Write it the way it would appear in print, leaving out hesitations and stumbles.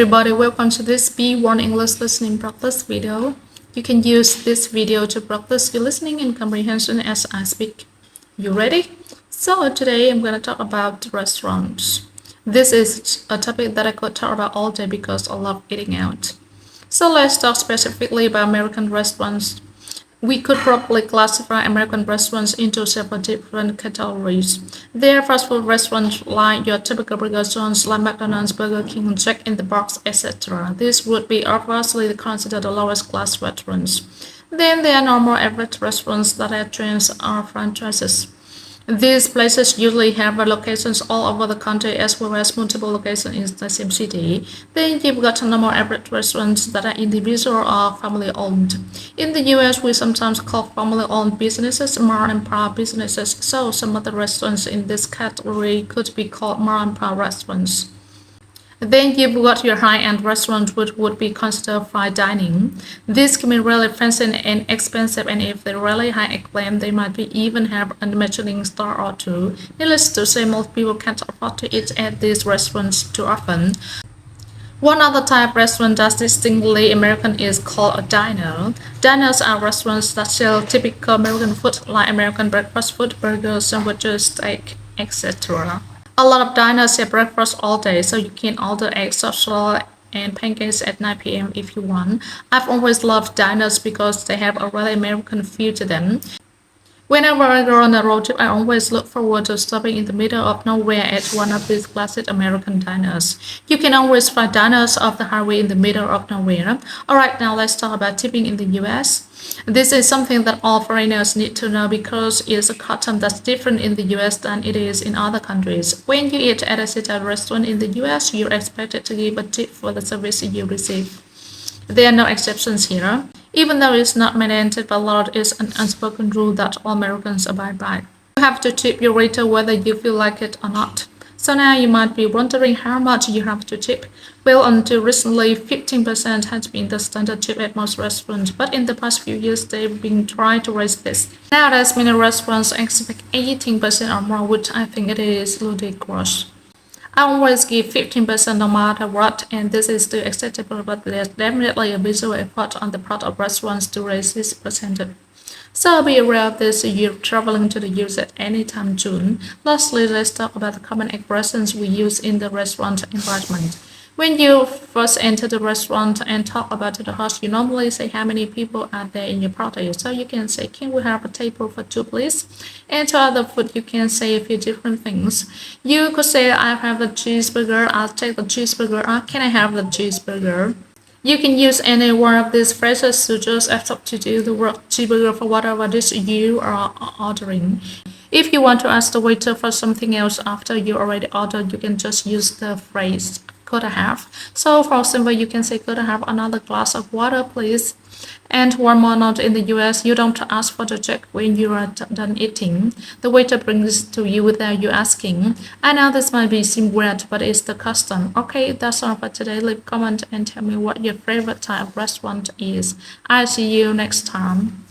Everybody, welcome to this B1 English listening practice video. You can use this video to practice your listening and comprehension as I speak. You ready? So today I'm going to talk about restaurants. This is a topic that I could talk about all day because I love eating out. So let's talk specifically about American restaurants. We could probably classify American restaurants into several different categories. There are fast food restaurants like your typical Burger John's, like McDonald's, Burger King, Jack in the Box, etc. These would be obviously considered the lowest class restaurants. Then there are normal average restaurants that are chains or franchises. These places usually have locations all over the country as well as multiple locations in the same city. Then you've got normal average restaurants that are individual or family owned. In the US, we sometimes call family owned businesses mom and pop businesses, so some of the restaurants in this category could be called mom and pop restaurants. Then you've got your high-end restaurant, which would be considered fine dining. These can be really fancy and expensive, and if they're really high acclaim, they might be even have a Michelin star or two. Needless to say, most people can't afford to eat at these restaurants too often. One other type of restaurant that's distinctly American is called a diner. Diners are restaurants that sell typical American food like American breakfast food, burgers, sandwiches, steak, etc. A lot of diners have breakfast all day, so you can order eggs, sausage, and pancakes at 9 p.m. if you want. I've always loved diners because they have a really American feel to them. Whenever I go on a road trip, I always look forward to stopping in the middle of nowhere at one of these classic American diners. You can always find diners off the highway in the middle of nowhere. Alright, now let's talk about tipping in the US. This is something that all foreigners need to know because it's a custom that's different in the US than it is in other countries. When you eat at a sit-down restaurant in the US, you're expected to give a tip for the service you receive. There are no exceptions here. Even though it's not mandated by law, it is an unspoken rule that all Americans abide by. You have to tip your waiter whether you feel like it or not. So now you might be wondering how much you have to tip. Well, until recently, 15% has been the standard tip at most restaurants, but in the past few years, they've been trying to raise this. Nowadays, many restaurants expect 18% or more, which I think it is ludicrous. I always give 15% no matter what, and this is still acceptable, but there's definitely a visual effort on the part of restaurants to raise this percentage. So be aware of this if you're traveling to the US at any time soon. Lastly, let's talk about the common expressions we use in the restaurant environment. When you first enter the restaurant and talk about the host, you normally say how many people are there in your party. So you can say, can we have a table for two, please? And to other food, you can say a few different things. You could say, I have the cheeseburger, I'll take the cheeseburger, or can I have the cheeseburger? You can use any one of these phrases to just substitute the word cheeseburger for whatever dish you are ordering. If you want to ask the waiter for something else after you already ordered, you can just use the phrase could I have. So for example, you can say could I have another glass of water, please? And one more note, in the US, you don't ask for the check when you are done eating. The waiter brings it to you without you asking. I know this might seem weird, but it's the custom. Okay, that's all for today. Leave a comment and tell me what your favorite type of restaurant is. I'll see you next time.